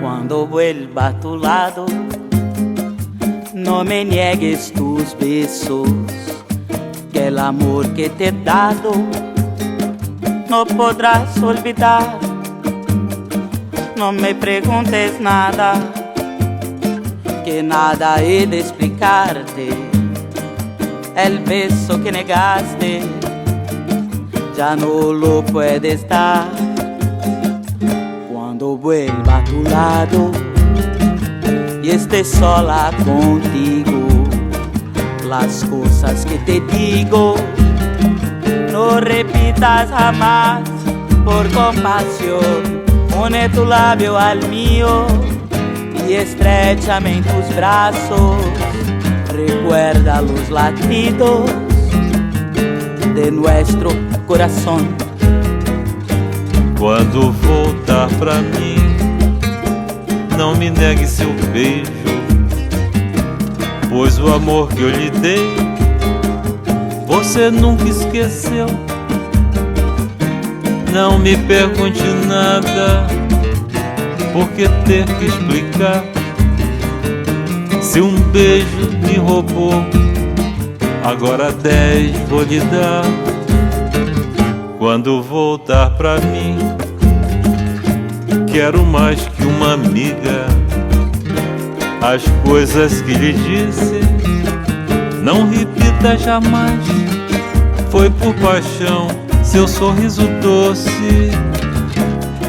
Cuando vuelva a tu lado, no me niegues tus besos, que el amor que te he dado no podrás olvidar. No me preguntes nada, que nada he de explicarte. El beso que negaste ya no lo puedes dar. Cuando vuelva a tu lado y esté sola contigo, las cosas que te digo no repitas jamás. Por compasión, une tu labio al mío y estréchame en tus brazos. Recuerda los latidos de nuestro corazón. Quando voltar pra mim, não me negue seu beijo, pois o amor que eu lhe dei, você nunca esqueceu. Não me pergunte nada, por que ter que explicar? Se um beijo me roubou, agora 10 vou lhe dar. Quando voltar pra mim, quero mais que uma amiga. As coisas que lhe disse, não repita jamais. Foi por paixão, seu sorriso doce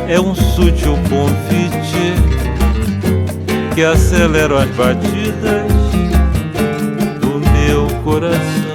é um sutil convite que acelera as batidas do meu coração.